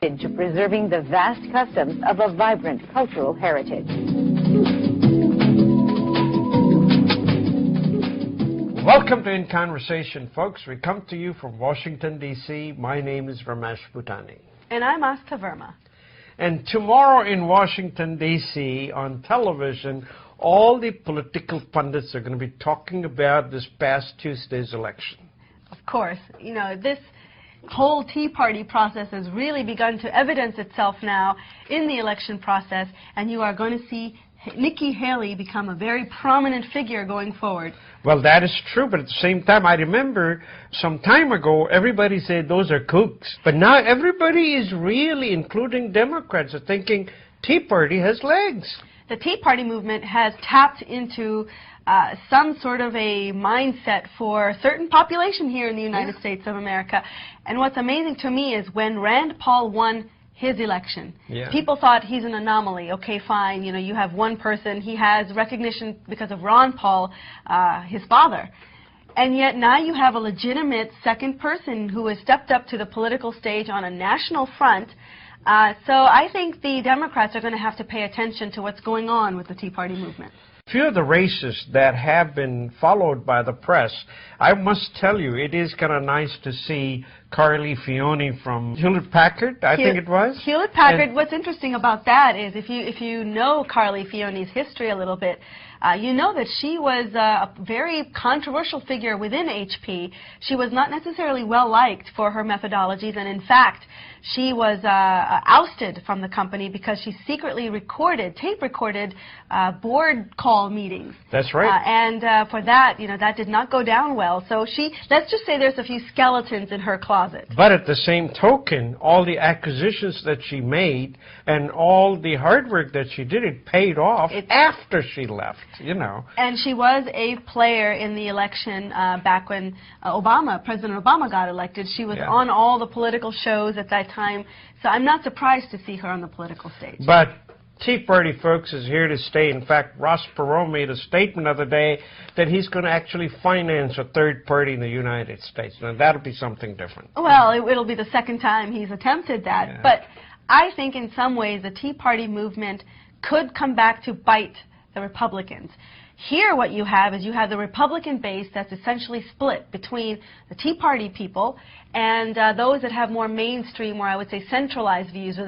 To preserving the vast customs of a vibrant cultural heritage. Welcome to In Conversation, folks. We come to you from Washington, D.C. My name is Ramesh. And I'm Aastha. And tomorrow in Washington, D.C., on television, all the political pundits are going to be talking about this past Tuesday's election. Of course. You know, this whole Tea Party process has really begun to evidence itself now in the election process, and you are going to see Nikki Haley become a very prominent figure going forward. Well, that is true, but at the same time, I remember some time ago, everybody said those are kooks. But now everybody is really, including Democrats, are thinking Tea Party has legs. The Tea Party movement has tapped into some sort of a mindset for a certain population here in the United States of America. And what's amazing to me is when Rand Paul won his election, people thought he's an anomaly. Okay, fine, you know, you have one person, he has recognition because of Ron Paul, his father. And yet now you have a legitimate second person who has stepped up to the political stage on a national front. So I think the Democrats are going to have to pay attention to what's going on with the Tea Party movement. Few of the races that have been followed by the press, I must tell you, it is kind of nice to see Carly Fiore from Hewlett-Packard, I think it was. Hewlett-Packard, what's interesting about that is if you know Carly Fiore's history a little bit, you know that she was a very controversial figure within HP. She was not necessarily well-liked for her methodologies, and in fact, she was ousted from the company because she secretly tape-recorded board call meetings. That's right. And for that, you know, that did not go down well. So let's just say there's a few skeletons in her closet. But at the same token, all the acquisitions that she made and all the hard work that she did, it paid off after she left, you know. And she was a player in the election back when President Obama got elected. She was on all the political shows at that time. So I'm not surprised to see her on the political stage. But Tea Party, folks, is here to stay. In fact, Ross Perot made a statement the other day that he's going to actually finance a third party in the United States. Now, that'll be something different. Well, it'll be the second time he's attempted that. Yeah. But I think in some ways the Tea Party movement could come back to bite the Republicans. Here what you have is you have the Republican base that's essentially split between the Tea Party people and those that have more mainstream, or I would say centralized views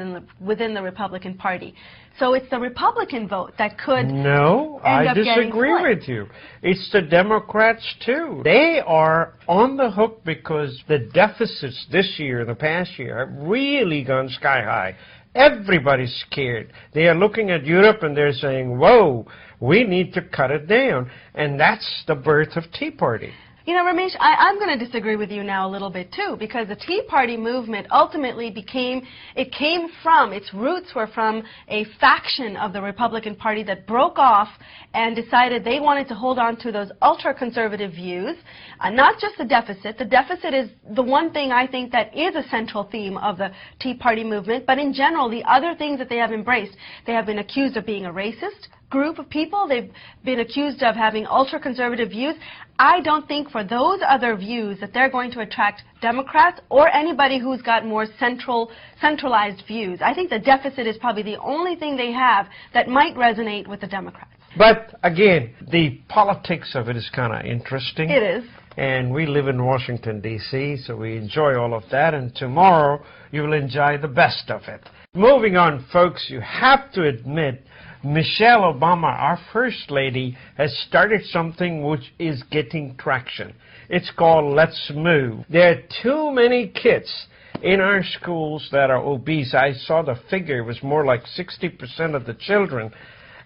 within the Republican Party. So it's the Republican vote that could I disagree with you. It's the Democrats, too. They are on the hook because the deficits this year, the past year, have really gone sky high. Everybody's scared. They are looking at Europe and they're saying, whoa, we need to cut it down. And that's the birth of Tea Party. You know, Ramesh, I'm going to disagree with you now a little bit, too, because the Tea Party movement ultimately its roots were from a faction of the Republican Party that broke off and decided they wanted to hold on to those ultra-conservative views, not just the deficit. The deficit is the one thing I think that is a central theme of the Tea Party movement, but in general, the other things that they have embraced, they have been accused of being a racist group of people. They've been accused of having ultra-conservative views. I don't think for those other views that they're going to attract Democrats or anybody who's got more centralized views. I think the deficit is probably the only thing they have that might resonate with the Democrats. But, again, the politics of it is kind of interesting. It is. And we live in Washington, D.C., so we enjoy all of that. And tomorrow, you will enjoy the best of it. Moving on, folks, you have to admit Michelle Obama, our First Lady, has started something which is getting traction. It's called Let's Move. There are too many kids in our schools that are obese. I saw the figure. It was more like 60% of the children.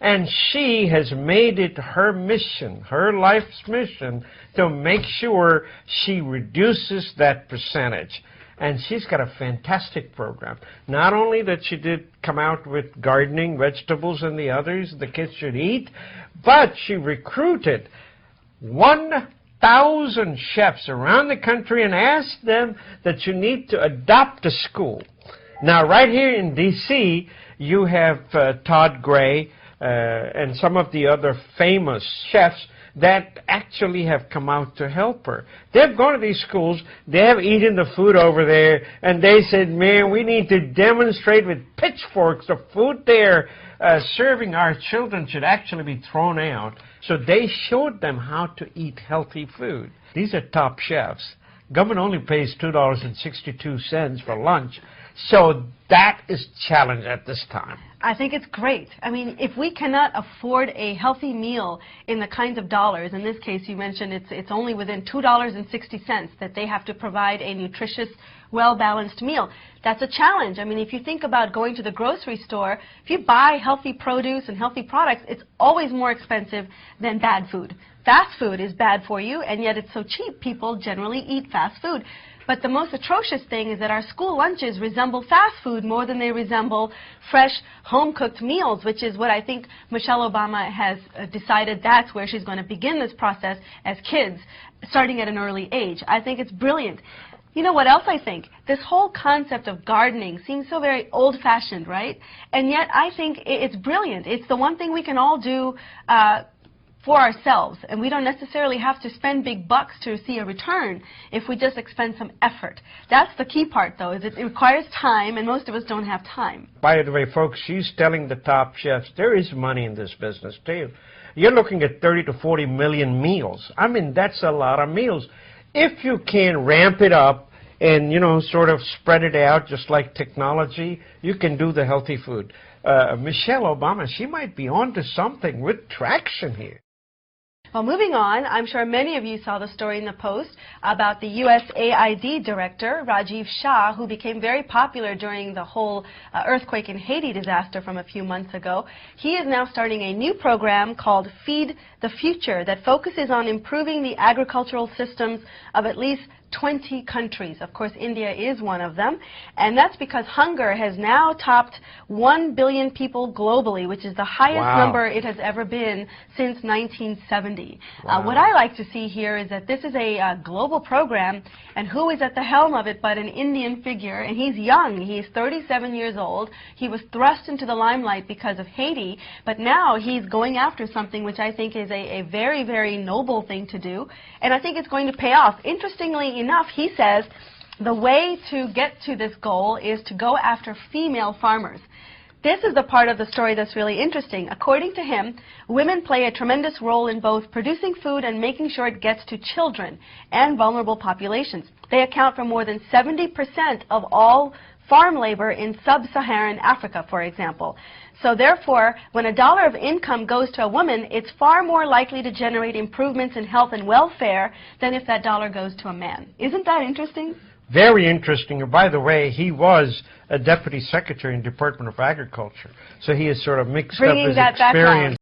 And she has made it her mission, her life's mission, to make sure she reduces that percentage. And she's got a fantastic program. Not only that she did come out with gardening, vegetables, and the others the kids should eat, but she recruited 1,000 chefs around the country and asked them that you need to adopt a school. Now, right here in D.C., you have Todd Gray and some of the other famous chefs that actually have come out to help her. They've gone to these schools, they have eaten the food over there, and they said, man, we need to demonstrate with pitchforks the food they're serving our children should actually be thrown out. So they showed them how to eat healthy food. These are top chefs. Government only pays $2.62 for lunch. So that is challenged at this time. I think it's great. I mean, if we cannot afford a healthy meal in the kinds of dollars, in this case you mentioned it's only within $2.60 that they have to provide a nutritious, well-balanced meal. That's a challenge. I mean, if you think about going to the grocery store, if you buy healthy produce and healthy products, it's always more expensive than bad food. Fast food is bad for you, and yet it's so cheap, people generally eat fast food. But the most atrocious thing is that our school lunches resemble fast food more than they resemble fresh, home-cooked meals, which is what I think Michelle Obama has decided that's where she's going to begin this process as kids, starting at an early age. I think it's brilliant. You know what else I think? This whole concept of gardening seems so very old-fashioned, right? And yet I think it's brilliant. It's the one thing we can all do for ourselves, and we don't necessarily have to spend big bucks to see a return if we just expend some effort. That's the key part, though, is it requires time, and most of us don't have time. By the way, folks, she's telling the top chefs there is money in this business, too. You're looking at 30 to 40 million meals. I mean, that's a lot of meals. If you can ramp it up and, you know, sort of spread it out just like technology, you can do the healthy food. Michelle Obama, she might be onto something with traction here. Well, moving on, I'm sure many of you saw the story in the Post about the USAID director, Rajiv Shah, who became very popular during the whole earthquake in Haiti disaster from a few months ago. He is now starting a new program called Feed the Future that focuses on improving the agricultural systems of at least 20 countries. Of course, India is one of them, and that's because hunger has now topped 1 billion people globally, which is the highest number it has ever been since 1970. What I like to see here is that this is a global program, and who is at the helm of it but an Indian figure, and he's young. He's 37 years old. He was thrust into the limelight because of Haiti, but now he's going after something which I think is a very, very noble thing to do, and I think it's going to pay off. Interestingly enough, he says the way to get to this goal is to go after female farmers. This is the part of the story that's really interesting. According to him, women play a tremendous role in both producing food and making sure it gets to children and vulnerable populations. They account for more than 70% of all farm labor in sub-Saharan Africa, for example. So therefore, when $1 of income goes to a woman, it's far more likely to generate improvements in health and welfare than if that dollar goes to a man. Isn't that interesting? Very interesting. And by the way, he was a deputy secretary in the Department of Agriculture, so he has sort of mixed up his experience.